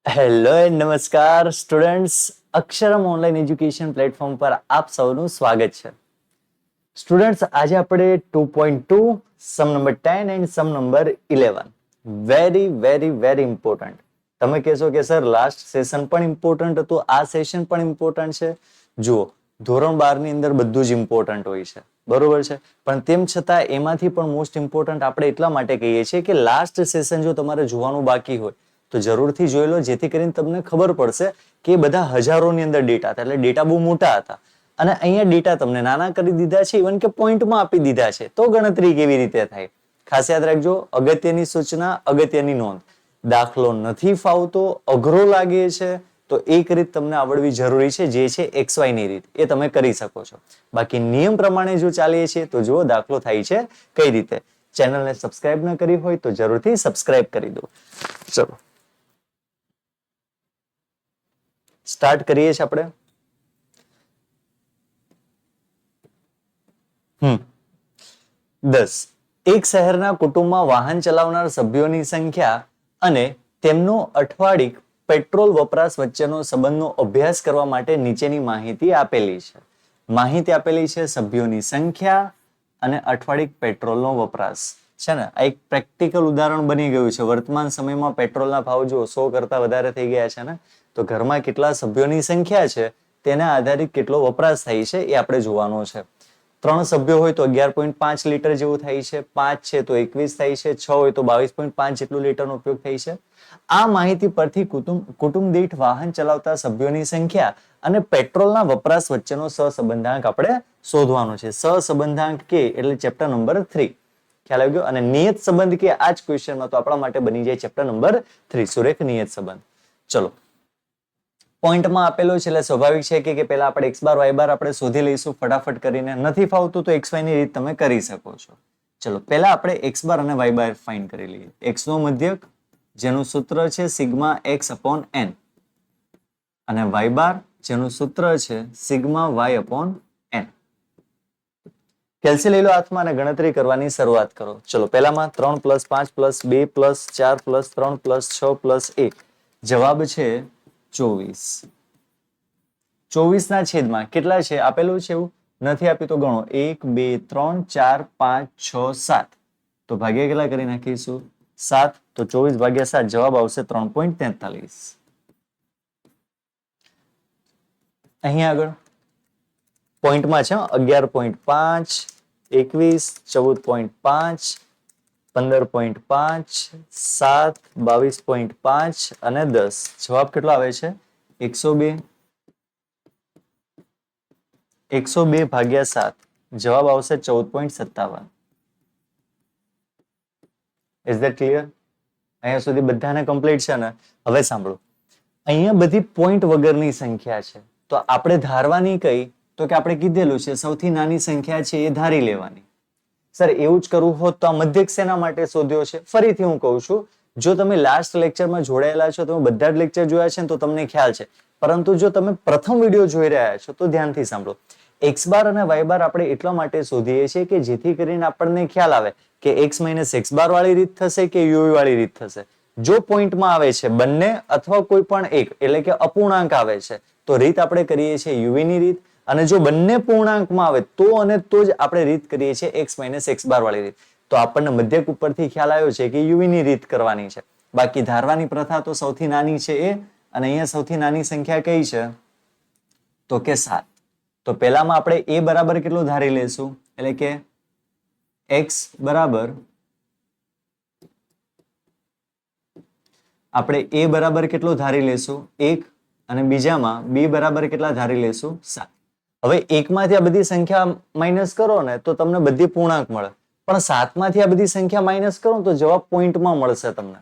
Hello and નમસ્કાર students, Aksharam online education platform પર આપ સૌનું સ્વાગત છે. સ્ટુડન્ટ્સ, આજે આપણે 2.2 sum number 10 and sum number 11 very very very important. તમે કહેશો કે સર લાસ્ટ સેશન પણ ઇમ્પોર્ટન્ટ હતું, આ સેશન પણ ઇમ્પોર્ટન્ટ છે. જુઓ, ધોરણ 12 ની અંદર બધું જ ઇમ્પોર્ટન્ટ હોય છે, બરોબર છે, પણ તેમ છતાં એમાંથી પણ મોસ્ટ ઇમ્પોર્ટન્ટ આપણે એટલા માટે કહીએ છીએ કે લાસ્ટ સેશન જો તમારે જોવાનું બાકી હોય તો જરૂરથી જોઈ લો, જેથી કરીને તમને ખબર પડશે કે બધા હજારોની અંદર ડેટા હતા, એટલે ડેટા બહુ મોટા હતા અને અહીંયા ડેટા તમને નાના કરી દીધા છે, ઇવન કે પોઈન્ટમાં આપી દીધા છે, તો ગણતરી કેવી રીતે થાય? ખાસ યાદ રાખજો, અગત્યની સૂચના, અગત્યની નોંધ. દાખલો નથી ફાવતો, અઘરો લાગે છે તો એક રીત તમને આવડવી જરૂરી છે, જે છે XY ની રીત. એ તમે કરી શકો છો. બાકી નિયમ પ્રમાણે જો ચાલીએ છીએ તો જુઓ દાખલો થાય છે કઈ રીતે. ચેનલને સબસ્ક્રાઇબ ન કરી હોય તો જરૂરથી સબસ્ક્રાઇબ કરી દો. ચલો સ્ટાર્ટ કરીએ છીએ આપણે. 10. એક શહેરના કુટુંબમાં વાહન ચલાવનાર સભ્યોની સંખ્યા અને તેમનો અઠવાડિક પેટ્રોલ વપરાશ વચ્ચેનો સંબંધનો અભ્યાસ કરવા માટે નીચેની માહિતી આપેલી છે. માહિતી આપેલી છે સભ્યોની સંખ્યા અને અઠવાડિક પેટ્રોલનો વપરાશ. છે ને, આ એક પ્રેક્ટિકલ ઉદાહરણ બની ગયું છે. વર્તમાન સમયમાં પેટ્રોલના ભાવ જો 100 કરતા વધારે થઈ ગયા છે ને, તો ઘરમાં કેટલા સભ્યોની સંખ્યા છે તેના આધારિત કેટલો વપરાશ થાય છે એ આપણે જોવાનો છે. 3 સભ્યો હોય તો 11.5 લીટર જેવું થાય છે, 5 છે તો 21 થાય છે, 6 હોય તો 22.5 જેટલું લીટરનો ઉપયોગ થાય છે. આ માહિતી પરથી કુટુંબ દીઠ વાહન ચલાવતા સભ્યોની સંખ્યા અને પેટ્રોલના વપરાશ વચ્ચેનો સહસંબંધાંક આપણે શોધવાનો છે. સહસંબંધાંક કે એટલે ચેપ્ટર નંબર 3. ખ્યાલ આવી ગયો? અને નિયત સંબંધ કે આ જ ક્વેશ્ચનમાં તો આપણા માટે બની જાય ચેપ્ટર નંબર 3, સુરેખ નિયત સંબંધ. ચલો, પોઈન્ટમાં આપેલો છે એટલે સ્વાભાવિક છે કે પહેલા આપણે x બાર y બાર આપણે શોધી લઈશું ફટાફટ કરીને. નથી ફાવતું તો xy ની રીત તમે કરી શકો છો. ચલો, પહેલા આપણે x બાર અને y બાર ફાઇન્ડ કરી લઈએ. x નો મધ્યક જેનું સૂત્ર છે સિગ્મા x અપોન n અને y બાર જેનું સૂત્ર છે સિગ્મા y અપોન n. કેલ્સી લઈ લો હાથમાં અને ગણતરી કરવાની શરૂઆત કરો. ચલો, પહેલામાં 3 + 5 + 2 + 4 + 3 + 6 + 1. જવાબ છે 24. 24 ના છેદમાં કેટલા છે આપેલું છે? એવું નથી આપ્યું તો ગણો. 1 2 3 4 5 6 7. તો ભાગ્યા કેટલા કરી નાખીશું? 7. તો 24 ભાગ્યા 7 જવાબ આવશે 3.43. અહીંયા આગળ પોઈન્ટમાં છે 11.5, 21, 14.5, 15.5, 7, 22.5 અને 10. જવાબ કેટલો આવે છે? 102. 102 ભાગ્યા 7 જવાબ આવશે 14.57. Is that clear? અહીંયા સુધી બધાને કમ્પ્લીટ છે ને? હવે સાંભળો, અહીંયા બધી પોઈન્ટ વગરની સંખ્યા છે, તો આપણે ધારવાની કઈ? તો કે આપણે કીધેલું છે સૌથી નાની સંખ્યા છે એ ધારી લેવાની. સર એવું જ કરવું હોત તો આ મધ્યક શેના માટે શોધ્યો છે? ફરીથી હું કહું છું, જો તમે લાસ્ટ લેક્ચરમાં જોડાયેલા છો, તમે બધા જ લેક્ચર જોયા છે ને તો તમને ખ્યાલ છે, પરંતુ જો તમે પ્રથમ વિડીયો જોઈ રહ્યા છો તો ધ્યાનથી સાંભળો. x બાર અને y બાર આપણે એટલા માટે શોધીએ છીએ કે જેથી કરીને આપણને ખ્યાલ આવે કે x - x બાર વાળી રીત થશે કે u વાળી રીત થશે. જો પોઈન્ટમાં આવે છે બંને અથવા કોઈ પણ એક એટલે કે અપૂર્ણાંક આવે છે તો રીત આપણે કરીએ છીએ uv ની રીત, અને જો બંને પૂર્ણાંકમાં આવે તો અને તો જ આપણે રીત કરીએ છીએ x - x બાર વાળી રીત. તો આપણને મધ્યક ઉપરથી ખ્યાલ આવ્યો છે કે uv ની રીત કરવાની છે. બાકી ધારવાની પ્રથા તો સૌથી નાની છે એ, અને અહીંયા સૌથી નાની સંખ્યા કઈ છે? તો કે 7. તો પહેલામાં આપણે a બરાબર કેટલું ધારી લેશું? એટલે કે x બરાબર આપણે a બરાબર કેટલું ધારી લેશું? 1. અને બીજામાં b બરાબર કેટલા ધારી લેશું? 7. હવે 1 માંથી આ બધી સંખ્યા માઇનસ કરો ને તો તમને બધી પૂર્ણાંક મળે, પણ 7 માંથી આ બધી સંખ્યા માઇનસ કરો તો જવાબ પોઈન્ટમાં મળશે તમને.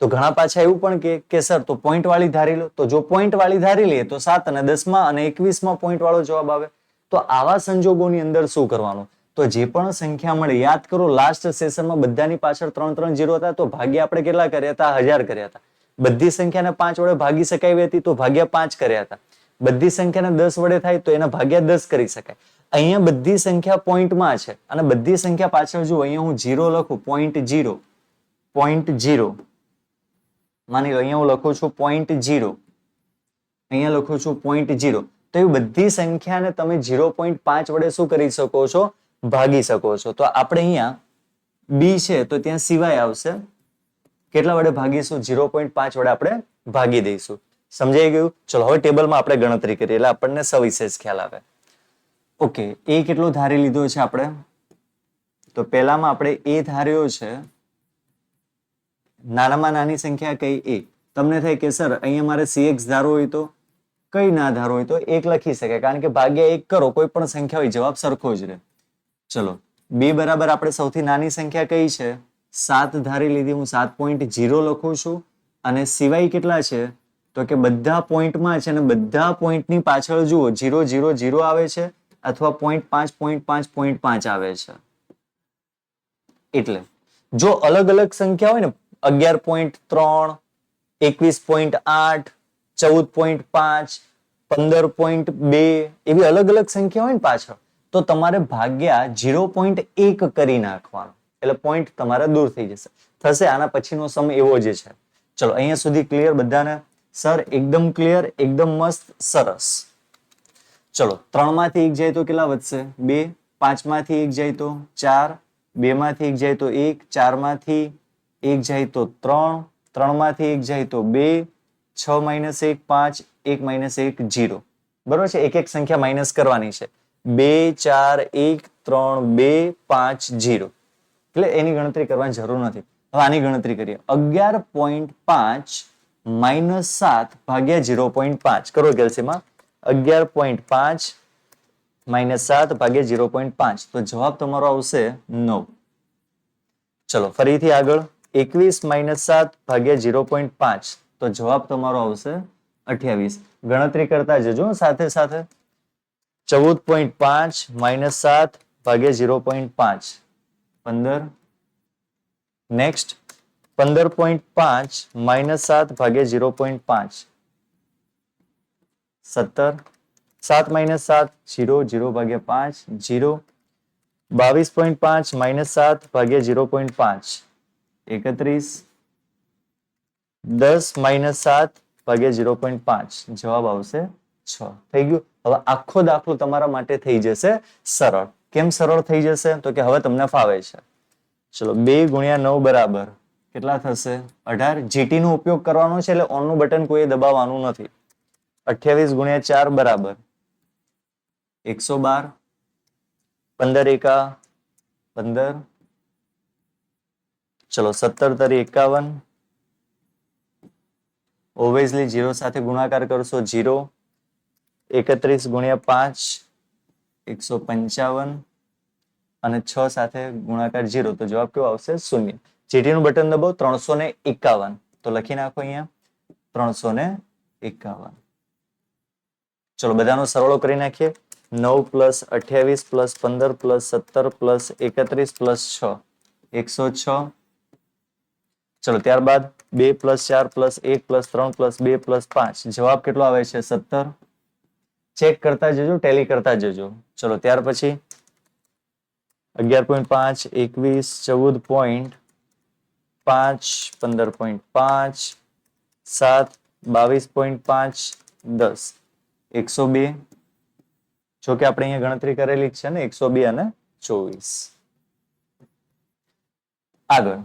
તો ઘણા પાછા એવું પણ કે સર તો પોઈન્ટ વાળી ધારી લો. તો જો પોઈન્ટ વાળી ધારી લઈએ તો 7 અને 10 માં અને 21 માં પોઈન્ટ વાળો જવાબ આવે. તો આવા સંજોગોની અંદર શું કરવાનું? તો જે પણ સંખ્યા મળે, યાદ કરો લાસ્ટ સેશનમાં બધાની પાછળ 3 0 હતા, તો ભાગ્ય આપણે કેટલા કર્યા હતા? 1000 કર્યા હતા. બધી સંખ્યાને 5 વડે ભાગી શકાય હતી તો ભાગ્યા 5 કર્યા હતા. બધી સંખ્યાને 10 વડે થાય તો એના ભાગ્યા 10 કરી શકાય. અહીંયા બધી સંખ્યા પોઈન્ટમાં છે અને બધી સંખ્યા પાછળ જો અહીંયા હું 0 લખું, 0.0 માની લો અહીંયા હું લખું છું 0.0, અહીંયા લખું છું 0.0, તો એ બધી સંખ્યાને તમે 0.5 વડે શું કરી શકો છો? ભાગી શકો છો. તો આપણે અહીંયા બી છે તો ત્યાં સિવાય આવશે. કેટલા વડે ભાગીશું? 0.5 વડે આપણે ભાગી દઈશું. સમજાઈ ગયું? ચલો હવે ટેબલમાં આપણે ગણતરી કરીએ એટલે આપણને સવિશેષ ખ્યાલ આવે. ઓકે, એ કેટલો ધારી લીધો છે આપણે? તો પહેલામાં આપણે એ ધાર્યો છે, નાનામાં નાની સંખ્યા કઈ? એ. તમને થાય કે સર અહીંયા મારે CX ધારવો હોય તો કઈ ના ધારવો હોય તો 1 લખી શકાય, કારણ કે ભાગ્યા 1 કરો કોઈ પણ સંખ્યા હોય જવાબ સરખો જ રહે. ચલો b બરાબર આપણે સૌથી નાની સંખ્યા કઈ છે? 7 ધારી લીધી. હું 7.0 લખું છું. અને સિવાય કેટલા છે? તો કે બધા પોઈન્ટમાં છે અને બધા પોઈન્ટની પાછળ જુઓ 0 0 0 આવે છે અથવા 0.5 0.5 આવે છે. એટલે જો અલગ અલગ સંખ્યા હોય ને 11.3, 21.8, 14.5, 15.2 એવી અલગ અલગ સંખ્યા હોય ને પાછળ, તો તમારે ભાગ્યા 0.1 કરી નાખવાનો, એટલે પોઈન્ટ તમારા દૂર થઈ જશે. થશે આના પછીનો સમ એવો જ છે. ચલો અહીંયા સુધી ક્લિયર બધાને? સર એકદમ ક્લિયર, એકદમ મસ્ત, સરસ. ચલો 3 માંથી 1 જાય તો કેટલા વધશે? 2. 5 માંથી 1 જાય તો 4. 2 માંથી 1 જાય તો 1. 4 માંથી 1 જાય તો 3. 3 માંથી 1 જાય તો 2. 6 - 1 5. 1 - 1 0. બરોબર છે? એક એક સંખ્યા માઇનસ કરવાની છે. 2 4 1 3 2 5 0. એટલે એની ગણતરી કરવાની જરૂર નથી. હવે આની ગણતરી કરીએ. 11.5 - 7 ભાગ્યા 0.5 કરો કેલ્સીમાં. 11.5 - 7 ભાગ્યા 0.5, તો જવાબ તમારો આવશે 9. ચલો ફરીથી આગળ. 21 - 7 ભાગ્યા 0.5, તો જવાબ તમારો આવશે 28. ગણતરી કરતા જજો સાથે સાથે. 14.5 - 7 ભાગ્યા 0.5 15. નેક્સ્ટ 15.5 - 7 ભાગ્યા 0.5 17. 7 - 7 0 0 ભાગ્યા 5 0. 22.5 - 7 ભાગ્યા 0.5 31. 10 - 7 ભાગ્યા 0.5, જવાબ આવશે 6. થઈ ગયું? હવે આખો દાખલો તમારા માટે થઈ જશે સરળ. કેમ સરળ થઈ જશે? તો કે હવે તમને ફાવે છે. ચલો 2 × 9 બરાબર કેટલા થશે? 18. GT નો ઉપયોગ કરવાનો છે એટલે ઓન નું બટન કોઈ દબાવવાનું નથી. 28 × 4 બરાબર 112. 15 એકા 15. ચલો 17 તરી 51. ઓબ્વિયસલી 0 સાથે ગુણાકાર કરશો 0. 31 × 5 155. અને 6 સાથે ગુણાકાર 0, તો જવાબ કેવો આવશે? 0. GT નું બટન દબાવો. 351, તો લખી નાખો અહીંયા 351. ચલો બધાનો સરળો કરી નાખીએ. 9 + 28 + 15 + 17 + 31 + 6 106. ચલો ત્યારબાદ 2 + 4 + 1 + 3 + 2 + 5, જવાબ કેટલો આવે છે? 17. ચેક કરતા જજો, ટેલી કરતા જજો. ચલો ત્યાર પછી 11.5 21 14.5 15.5 7 22.5 10 102. જો કે આપણે અહીંયા ગણતરી કરેલી જ છે ને 102 અને 24. આગળ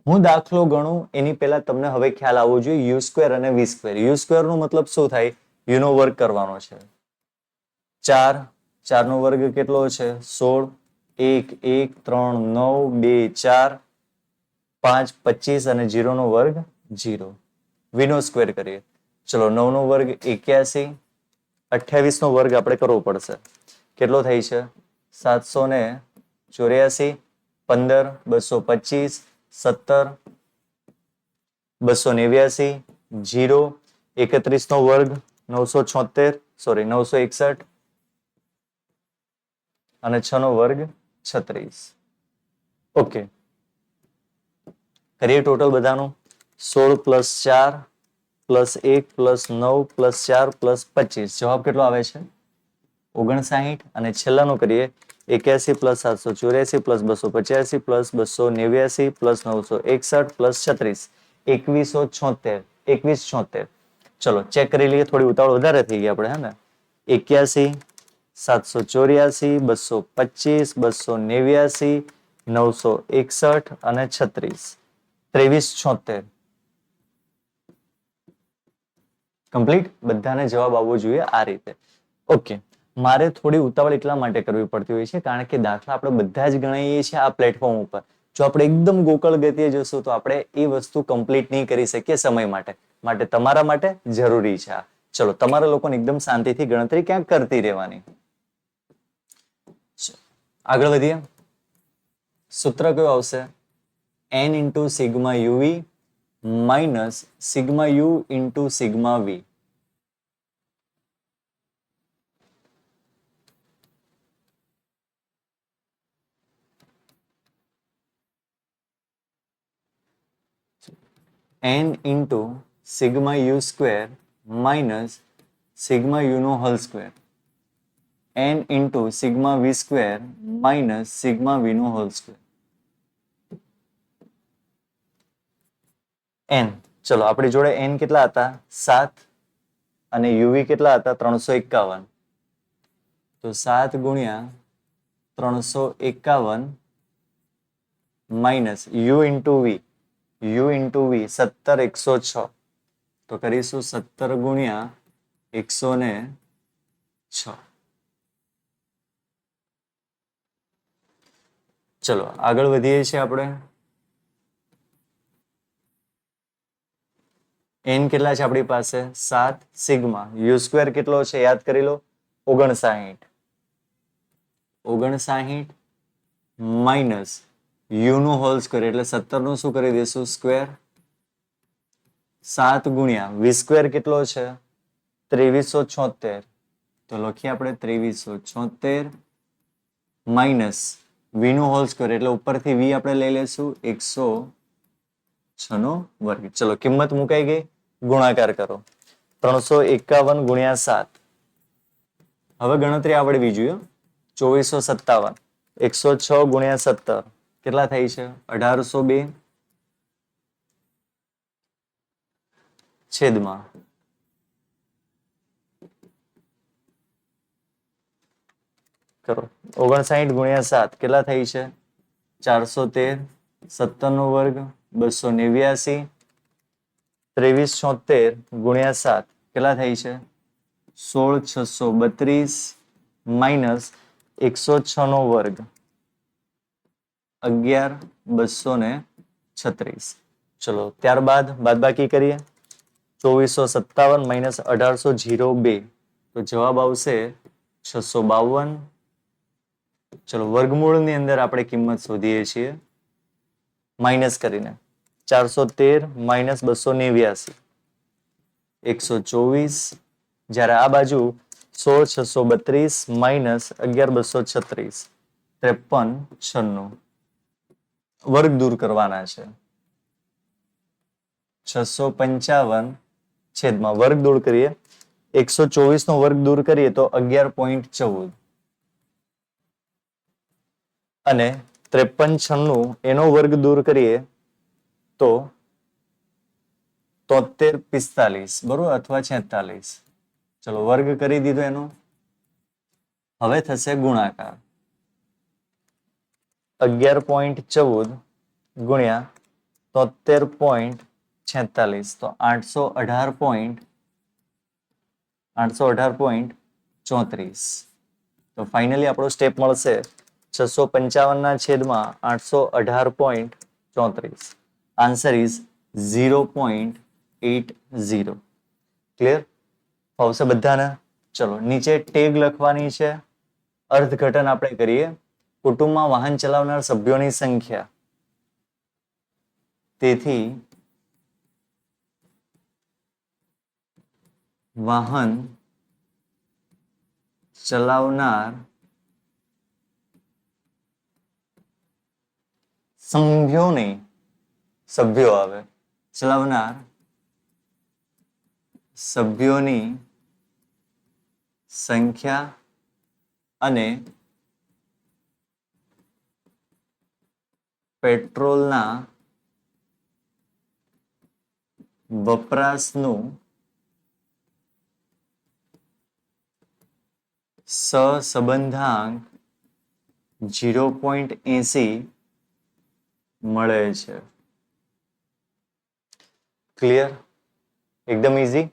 હું દાખલો ગણું એની પહેલા તમને હવે ખ્યાલ આવવો જોઈએ u² અને v². u² નો મતલબ શું થાય? u નો વર્ગ કરવાનો છે. 4 4 નો વર્ગ કેટલો છે? 16. 1 1 3 9 2 4 5 25 અને 0 નો વર્ગ 0. v નો સ્ક્વેર કરીએ. ચલો 9 નો વર્ગ 81. 28 નો વર્ગ આપણે કરવો પડશે. કેટલો થાય છે? 784. 15 225 17 289 0. 31 નો વર્ગ 961 અને 6 નો વર્ગ 36. ઓકે, કરીએ ટોટલ બધાનું. 16 + 4 + 1 + 9 + 4 + 25, જવાબ કેટલો આવે છે? 59. અને છેલ્લાનું કરીએ 81 + 784 + 285 + 289 + 961 + 36 2176 2176 ચલો ચેક કરી લઈએ, થોડી ઉતાવળ વધારે થઈ ગઈ આપણે, હે ને. 81 784 225 289 961 અને 36 2376 કમ્પ્લીટ. બધાને જવાબ આવવો જોઈએ આ રીતે. ઓકે, મારે થોડી ઉતાવળ એટલા માટે કરવી પડતી હોય છે કારણ કે દાખલા આપણે બધા જ ગણાવીએ છીએ આ પ્લેટફોર્મ ઉપર. જો આપણે એકદમ ગોકળ ગતિએ જશું તો આપણે એ વસ્તુ કમ્પ્લીટ નહીં કરી શકીએ સમય માટે તમારા માટે જરૂરી છે આ. ચલો, તમારા લોકોને એકદમ શાંતિથી ગણતરી ક્યાંક કરતી રહેવાની. આગળ વધીએ. સૂત્ર કયું આવશે? n into sigma UV minus sigma U into sigma V. n into sigma U square minus sigma U નો whole square. n into sigma V square minus sigma V નો હોલ સ્ક્વેર. n, ચલો આપણી જોડે n કેટલા હતા? 7 અને UV કેટલા હતા? 351. તો 7 ગુણ્યા 351 minus U into V. U into V 17 106. તો કરીશું 17 ગુણ્યા 106. ચલો આગળ વધીએ છીએ આપણે. n કેટલા છે આપણી પાસે? 7. સિગ્મા યુ સ્ક્વેર કેટલો છે યાદ કરી લો, 59. 59 માઇનસ યુ નો હોલ સ્ક્વેર એટલે 17 નું શું કરી દઈશું? સ્ક્વેર. 7 ગુણ્યા વી સ્ક્વેર કેટલો છે? 2376. તો લખીએ આપણે 2376 માઇનસ વી નો હોલ સ્ક્વેર એટલે ઉપરથી વી આપણે લઈ લેશું 106 નો વર્ગ. ચલો કિંમત મુકાઈ ગઈ, ગુણાકાર કરો. 351 ગુણ્યા 7. હવે ગણતરી આવડવી જોઈએ. 2457. 106 ગુણ્યા 17 કેટલા થાય છે? 1802 છેદમાં કરો 59 ગુણ્યા 7 કેટલા થાય છે? 413. 17 નો વર્ગ 289. 2376 ગુણ્યા 7 કેટલા થાય છે? 16632 માઇનસ 106 નો વર્ગ 11236. ચલો ત્યારબાદ બાદબાકી કરીએ. 2457 માઇનસ 1802 તો જવાબ આવશે 652. ચલો વર્ગમૂળની અંદર આપણે કિંમત શોધીએ છીએ માઇનસ કરીને. 413 માઇનસ 289 124. જ્યારે આ બાજુ 16632 માઇનસ 11236 5396 વર્ગ દૂર કરવાના છે. 655 છેદમાં વર્ગ દૂર કરીએ. 124 નો વર્ગ દૂર કરીએ તો 11.14 અને 5396 એનો વર્ગ દૂર કરીએ તો 7345 બરોબર, અથવા 46. ચલો વર્ગ કરી દીધો એનો. હવે થશે ગુણાકાર. 11.14 ગુણ્યા 73.46 તો 818.34. તો ફાઇનલી આપણો સ્ટેપ મળશે 655 ના છેદમાં 818.34. Answer is 0.80. ક્લિયર? આવશે બધાને? ચલો નીચે ટેગ લખવાની છે. અર્થઘટન આપણે કરીએ. કુટુંબમાં વાહન ચલાવનાર સભ્યોની સંખ્યા. તેથી વાહન ચલાવનાર સભ્યો આવે. ચલાવનાર સભ્યોની સંખ્યા અને પેટ્રોલના વપરાશનું સહસંબંધાંક 0.80 મળે છે. ક્લિયર? એકદમ ઈઝી.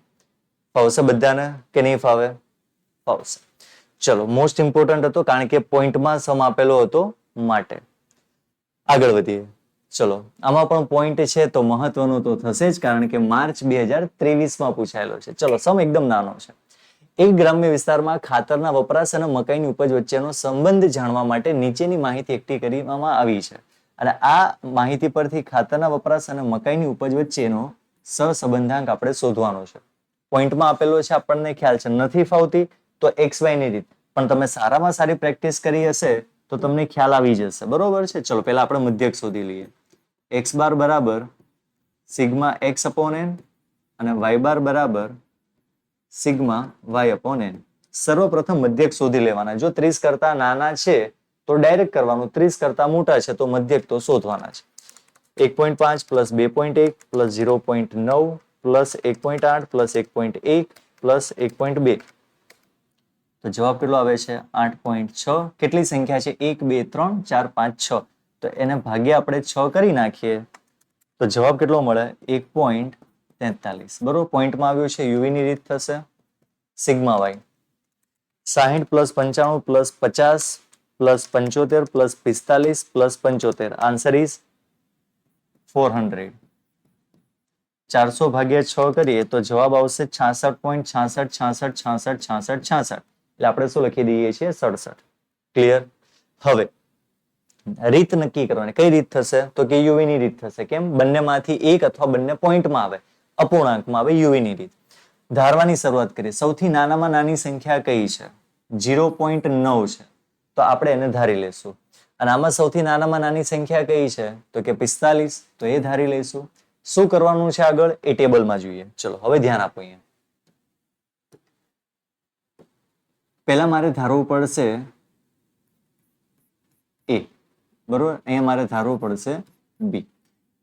ફાવશે બધાને કે નહીં ફાવે? ફાવશે. ચલો, મોસ્ટ ઇમ્પોર્ટન્ટ હતો કારણ કે પોઈન્ટમાં સમ આપેલો હતો માટે. આગળ વધીએ. ચલો, આમાં પણ પોઈન્ટ છે તો મહત્વનું તો થશે જ કારણ કે માર્ચ 2023 પૂછાયેલો છે. ચલો, સમ એકદમ નાનો છે. એક ગ્રામ્ય વિસ્તારમાં ખાતરના વપરાશ અને મકાઈની ઉપજ વચ્ચેનો સંબંધ જાણવા માટે નીચેની માહિતી એકઠી કરવામાં આવી છે. અને આ માહિતી પરથી ખાતરના વપરાશ અને મકાઈની ઉપજ વચ્ચેનો સહસંબંધાંક આપણે શોધવાનો છે. પોઈન્ટમાં આપેલો છે, આપણને ખ્યાલ છે. નથી ફાવતી તો XY ની રીત, પણ તમે સારામાં સારી પ્રેક્ટિસ કરી હશે તો તમને ખ્યાલ આવી જશે. બરોબર છે? ચલો, પહેલા આપણે મધ્યક શોધી લઈએ. x બાર બરાબર સિગ્મા x અપોન n અને y બાર બરાબર સિગ્મા y અપોન n. સર્વપ્રથમ મધ્યક શોધી લેવાના. જો 30 કરતા નાના છે તો ડાયરેક્ટ કરવાનું, 30 કરતા મોટા છે તો મધ્યક તો શોધવાના છે. 1.5 plus 2.1 plus 0.9 plus 1.8 plus 1.1 plus 1.2. તો જવાબ કેટલો આવે છે? 8.6. કેટલી સંખ્યા છે? 1 2 3 4 5 6. તો એને ભાગ્યા આપણે 6 કરી નાખીએ તો જવાબ કેટલો મળે? 1.43. બરોબર? પોઈન્ટમાં આવ્યું છે, યુવી ની રીત થશે. Sigma Y 60 plus 95 plus 50 plus 75 plus 45 plus 75. Answer is 400. 400 ભાગ્યા 6 કરીએ તો જવાબ આવશે 66.66666666. એટલે આપણે શું લખી દઈએ છીએ? 67. ક્લિયર? હવે રીત નક્કી કરવાની. કઈ રીત થશે? તો કે યુવી ની રીત થશે. કેમ? બંનેમાંથી એક અથવા બંને પોઈન્ટમાં આવે, અપૂર્ણાંકમાં આવે યુવી ની રીત. ધારવાની શરૂઆત કરીએ. સૌથી નાનામાં નાની સંખ્યા કઈ છે? 0.9 છે. તો આપણે એને ધારી લેશું. અને આમાં સૌથી નાનામાં નાની સંખ્યા કઈ છે? તો કે 45. તો એ ધારી લઈશું. શું કરવાનું છે આગળ? એ ટેબલમાં જોઈએ. ચલો, હવે ધ્યાન આપો. અહીંયા પહેલા મારે ધારવું પડશે એ. બરોબર? અહીંયા મારે ધારવું પડશે બી.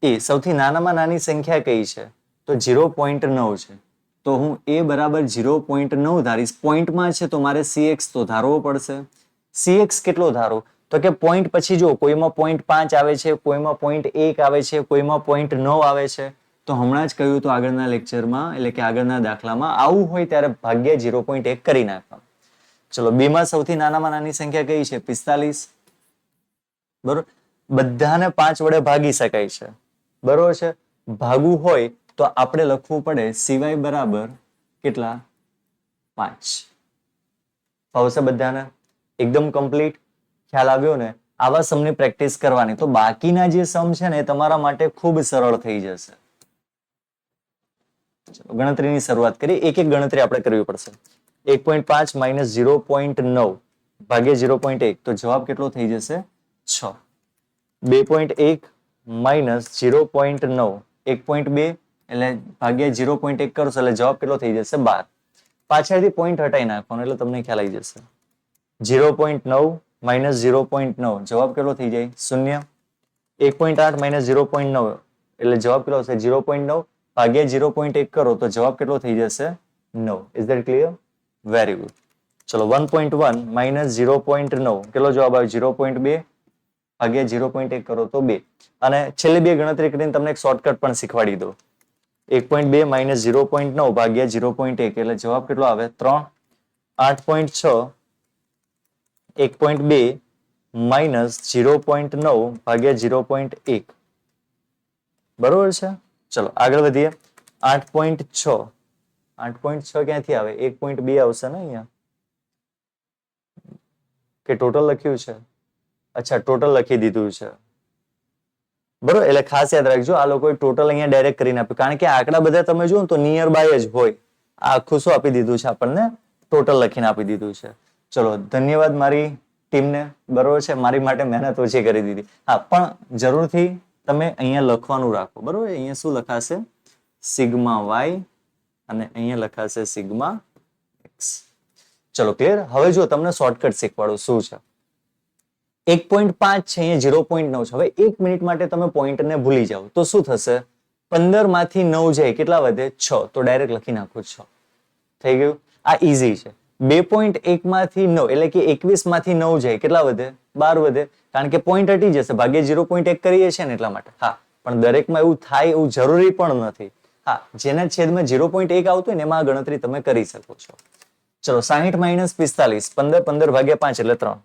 એ સૌથી નાનામાં નાની સંખ્યા કઈ છે? તો 0.9 છે. તો હું એ બરાબર 0.9 ધારીશ. પોઈન્ટમાં છે તો મારે CX તો ધારવો પડશે. CX કેટલો ધારો? તો કે પોઈન્ટ પછી જો કોઈમાં 0.5 આવે છે, કોઈમાં 0.1 આવે છે, કોઈમાં 0.9 આવે છે. તો હમણાં જ કહ્યું તો આગળના લેક્ચરમાં, એટલે કે આગળના દાખલામાં આવું હોય ત્યારે ભાગ્યા 0.1 કરી નાખવાનું. ચલો, બી માં સૌથી નાનામાં નાની સંખ્યા કઈ છે? 45. બરોબર? બધાને 5 વડે ભાગી શકાય છે. બરોબર છે? ભાગવું હોય તો આપણે લખવું પડે સિવાય બરાબર કેટલા? 5. ફાવશે બધાને? એકદમ કમ્પ્લીટ. ખ્યાલ આવ્યો ને? આવા સમની પ્રેક્ટિસ કરવાની. તો બાકીના જે સમ છે ને એ તમારા માટે ખૂબ સરળ થઈ જશે. ચલો, ગણતરીની શરૂઆત કરીએ. એક એક ગણતરી આપણે કરવી પડશે. 1.5 માઇનસ 0.9 ભાગ્યા 0.1 તો જવાબ કેટલો થઈ જશે? 6. 2.1 માઇનસ 0.9 1.2 એટલે ભાગ્યા 0.1 કરશો એટલે જવાબ કેટલો થઈ જશે? 12. પાછળથી પોઈન્ટ હટાઈ નાખવાનો એટલે તમને ખ્યાલ આવી જશે. 0.9 માઇનસ 0.9 જવાબ કેટલો થઈ જાય? 0. 1.8 માઇનસ 0.9 એટલે જવાબ કેટલો હશે? 0.9 ભાગ્યા 0.1 કરો તો જવાબ કેટલો થઈ જશે? 9. Is that clear? Very good. ચલો, 1.1 માઇનસ 0.9 કેટલો જવાબ આવ્યો? 0.2 ભાગ્યા 0.1 કરો તો 2. અને છેલ્લી બે ગણતરી કરીને તમને એક શોર્ટકટ પણ શીખવાડી દો. 1.2 માઇનસ 0.9 ભાગ્યા 0.1 એટલે જવાબ કેટલો આવે? 3. 8.6 1.2 માઇનસ 0.9 ભાગ્યા 0.1. બરોબર છે? ચલો, આગળ વધીએ. 8.6 8.6 ક્યાંથી આવે? 1.2 આવશે ને અહીંયા, કે ટોટલ લખ્યું છે? અચ્છા, ટોટલ લખી દીધું છે. બરોબર? એટલે ખાસ યાદ રાખજો, આ લોકોએ ટોટલ અહીંયા ડાયરેક્ટ કરીને આપ્યું કારણ કે આંકડા બધા તમે જુઓ તો નિયર બાય જ હોય. આ આખું શું આપી દીધું છે આપણને? ટોટલ લખીને આપી દીધું છે. ચલો, ધન્યવાદ મારી ટીમને. બરોબર છે? મારી માટે મહેનત ઓછી કરી દીધી. હા, પણ જરૂરથી તમે અહીંયા લખવાનું રાખો. બરોબર? અહીંયા શું લખાશે? સિગ્મા વાય અને અહીંયા લખાશે સિગ્મા એક્સ. ચલો, ક્લિયર? હવે જો તમને શોર્ટકટ શીખવાડું શું છે. 1.5 છે, અહીંયા 0.9 છે. હવે 1 મિનિટ માટે તમે પોઈન્ટને ભૂલી જાઓ તો શું થશે? 15 માંથી 9 જાય કેટલા વધે? 6. તો ડાયરેક્ટ લખી નાખો 6. થઈ ગયું. આ ઈઝી છે. 2.1 માંથી 9 એટલે કે 21 માંથી 9 જાય કેટલા વધે? 12 વધે. કારણ કે પોઈન્ટ હટી જશે, ભાગ્યે 0.1 કરીએ છીએ ને એટલા માટે. હા, પણ દરેકમાં એવું થાય એવું જરૂરી પણ નથી. હા, જેના છેદમાં 0.1 આવતું હોય ને એમાં ગણતરી તમે કરી શકો છો. ચલો 60 માઇનસ 45, 15 15 ભાગ્યા 5 એટલે 3.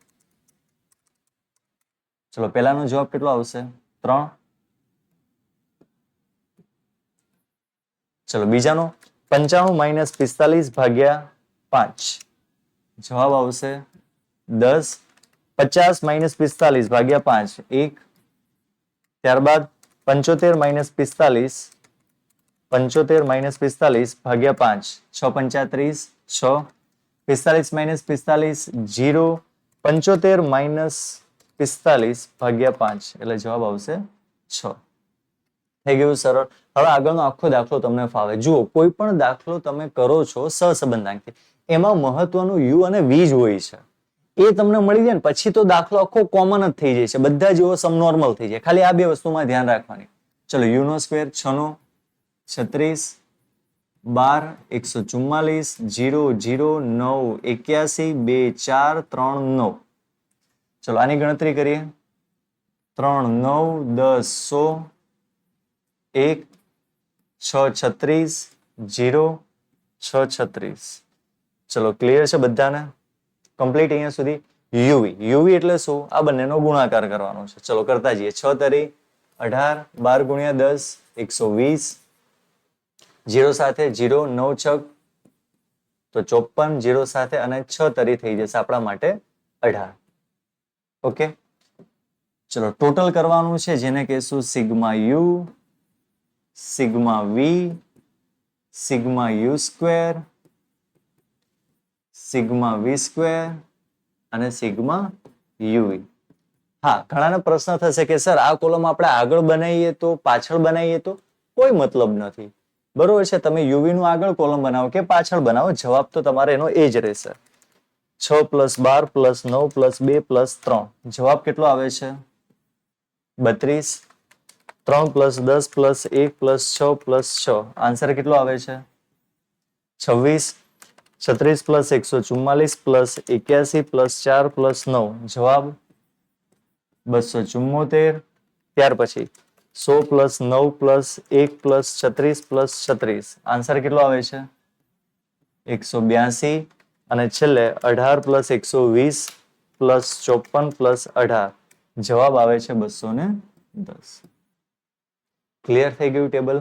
ચલો પહેલાનો જવાબ કેટલો આવશે? 3. ચલો બીજાનો 95 માઇનસ 45 ભાગ્યા 5, જવાબ આવશે 10. 50 માઇનસ 45 ભાગ્યા 5 1. ત્યારબાદ 75 માઇનસ 45, 75 માઇનસ 45 ભાગ્યા 5, 6 35 6. 45 માઇનસ 45 0. 75 માઇનસ 45 ભાગ્યા 5 એટલે જવાબ આવશે 6. થઈ ગયું સરળ. હવે આગળનો આખો દાખલો તમને ફાવે. જુઓ, કોઈ પણ દાખલો તમે કરો છો સહસંબંધાંકથી, એમાં મહત્વનું યુ અને વી જ હોય છે. એ તમને મળી જાય ને પછી તો દાખલો આખો કોમન જ થઈ જાય છે, બધા જેવો સમ નોર્મલ થઈ જાય. ખાલી આ બે વસ્તુમાં ધ્યાન રાખવાની. ચલો યુ નો સ્ક્વેર 6 નો 36, 12 144 0 0 9 81 2 4 3 9. ચલો આની ગણતરી કરીએ. 3 9 10 100 1 6 36 0 6 36. ચલો ક્લિયર છે બધાને? કમ્પ્લીટ અહીંયા સુધી. યુવી, યુવી એટલે શું? આ બંનેનો ગુણાકાર કરવાનો છે. ચલો કરતા જઈએ. 6 તરી 18, 12 ગુણ્યા 10 120, 0 સાથે 0 9 6 તો 54, 0 સાથે અને 6 તરી થઈ જશે આપણા માટે 18. ઓકે, ચલો ટોટલ કરવાનું છે, જેને કહેશું sigma U, sigma V, sigma U square, sigma V square અને સિગ્મા યુવી. હા, ઘણાને પ્રશ્ન થશે કે સર આ કોલમ આપણે આગળ બનાવીએ તો પાછળ બનાવીએ તો? કોઈ મતલબ નથી. બરોબર છે, તમે યુવી નું આગળ કોલમ બનાવો કે પાછળ બનાવો, જવાબ તો તમારે એનો એ જ રહેશે. 6 + 12 + 9 + 2 + 3, જવાબ કેટલો આવે છે? 32. 3 + 10 + 1 + 6 + 6, આન્સર કેટલો આવે છે? 26. 36 + 144 + 81 + 4 + 9, જવાબ 274. ત્યાર પછી 100 + 9 + 1 + 36 + 36, આન્સર કેટલો આવે છે? 182. અને છેલ્લે 18 + 120 + 54 + 18, જવાબ આવે છે 210. ક્લિયર થઈ ગયું ટેબલ?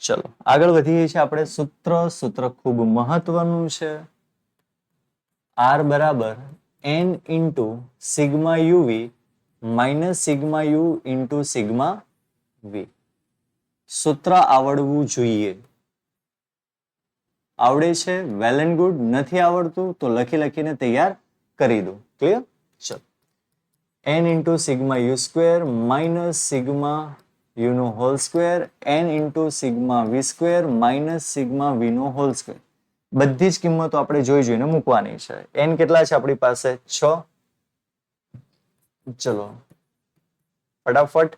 ચલો આગળ વધીએ છીએ આપણે. સૂત્ર ખૂબ મહત્વનું છે. R બરાબર n into sigma UV minus sigma U into sigma V. સૂત્ર આવડવું જોઈએ. આવડે છે વેલ એન્ડ ગુડ, નથી આવડતું તો લખી લખીને તૈયાર કરી દો. ક્લિયર? ચલો n into sigma U square minus sigma U નો whole square n into sigma V square minus sigma V નો હોલ સ્ક્વેર. બધી જ કિંમતો આપણે જોઈને મૂકવાની છે. n કેટલા છે આપણી પાસે? 6. ચલો ફટાફટ.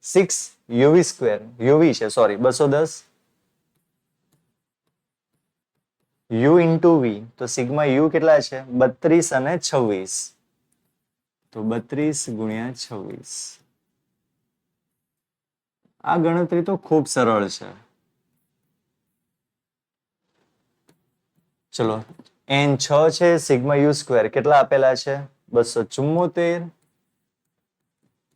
6 યુવી સ્ક્વેર, યુવી છે સોરી, 210 યુ ઇન્ટુ વી, તો સિગ્મા યુ કેટલા છે? 32 અને 26, તો 32 ગુણ્યા 26. આ ગણતરી તો ખૂબ સરળ છે. ચલો n 6 છે, સિગ્મા યુ સ્ક્વેર કેટલા આપેલા છે? 274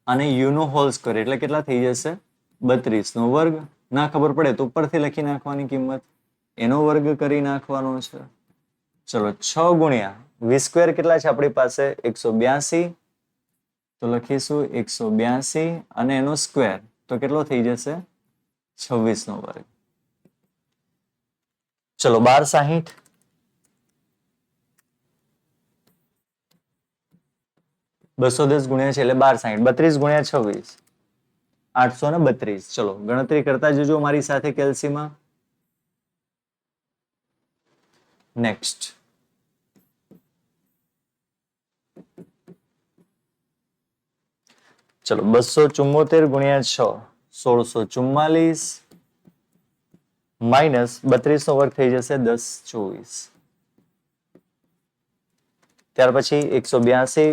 અને યુ નો હોલ સ્ક્વેર એટલે કેટલા થઈ જશે? 32 નો વર્ગ. ના ખબર પડે તો ઉપરથી લખી નાખવાની કિંમત, એનો વર્ગ કરી નાખવાનો છે. ચલો 6 ગુણ્યા વી સ્ક્વેર કેટલા છે આપણી પાસે? 182, તો લખીશું 182 અને એનો સ્ક્વેર તો કેટલો થઈ જશે? 26 નો વર્ગ. ચલો 1260, 210 ગુણ્યા છે એટલે 1260, 32 ગુણ્યા 26 832. ચલો ગણતરી કરતા જજો મારી સાથે કેલ્સીમાં. નેક્સ્ટ ચલો 274 ગુણ્યા 6 1644, માઇનસ 32 નો વર્ગ થઈ જશે 10 24. ત્યાર પછી 182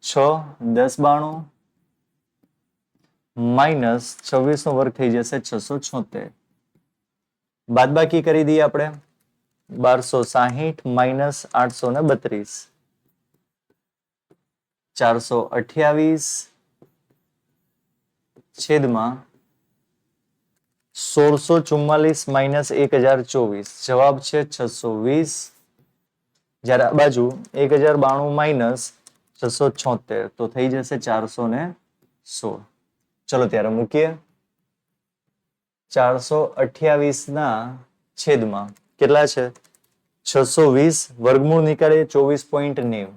6 10 92 માઇનસ 26 નો વર્ગ થઈ જશે 676. બાદબાકી કરી દઈએ આપણે 1260 માઇનસ 832 428 છેદમાં 1644 માઇનસ 1024. જવાબ છે 620. જ્યારે આ બાજુ 1092 માઇનસ 676 તો થઈ જશે 416. ચલો ત્યારે મૂકીએ. 428 ના છેદમાં કેટલા છે 620 વર્ગમૂળ નીકળે 24.90.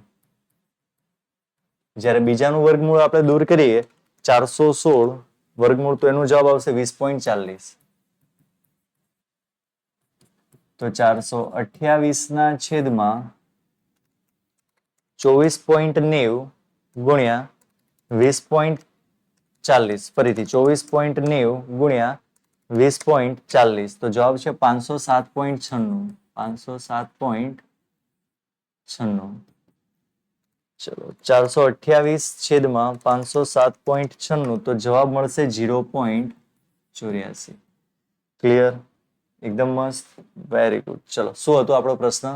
જ્યારે બીજાનું વર્ગમૂળ આપણે દૂર કરીએ 416 વર્ગમૂળ તો એનો જવાબ આવશે 20.40. તો 428 ના છેદમાં 24.90 ગુણ્યા 20.40. ફરીથી 24.90 ગુણ્યા 20.40 તો જવાબ છે 507.96. 507.96. ચલો 428 છેદમાં 507.96 તો જવાબ મળશે 0.84. ક્લિયર? એકદમ મસ્ત. Very good. ચલો શું હતો આપણો પ્રશ્ન?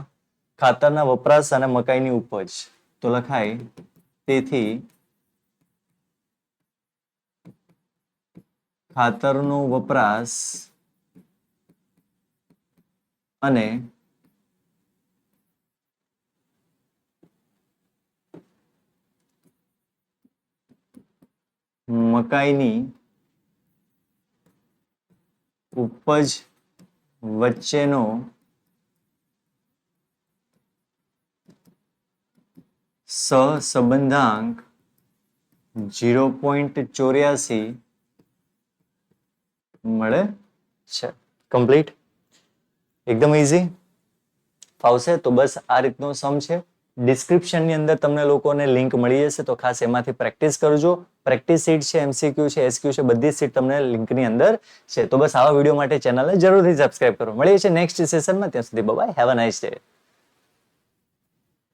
ખાતરના વપરાશ અને મકાઈની ઉપજ. તો લખાય તેથી ખાતરનો વપરાશ અને મકાઈની ઉપજ વચ્ચેનો સહસંબંધાંક 0.84 મળે છે. કમ્પ્લીટ. એકદમ ઈઝી. ફાવશે તો બસ આ રીતનો સમ છે. ડિસ્ક્રિપ્શનની અંદર તમને લોકોને લિંક મળી જશે તો ખાસ એમાંથી પ્રેક્ટિસ કરજો. પ્રેક્ટિસ સીટ છે, MCQ છે, SQ છે, બધી સીટ તમને લિંકની અંદર છે. તો બસ આવા વિડીયો માટે ચેનલને જરૂરથી સબસ્ક્રાઇબ કરો. મળીએ છીએ નેક્સ્ટ સેશનમાં. ત્યાં સુધી bye. Have a nice day.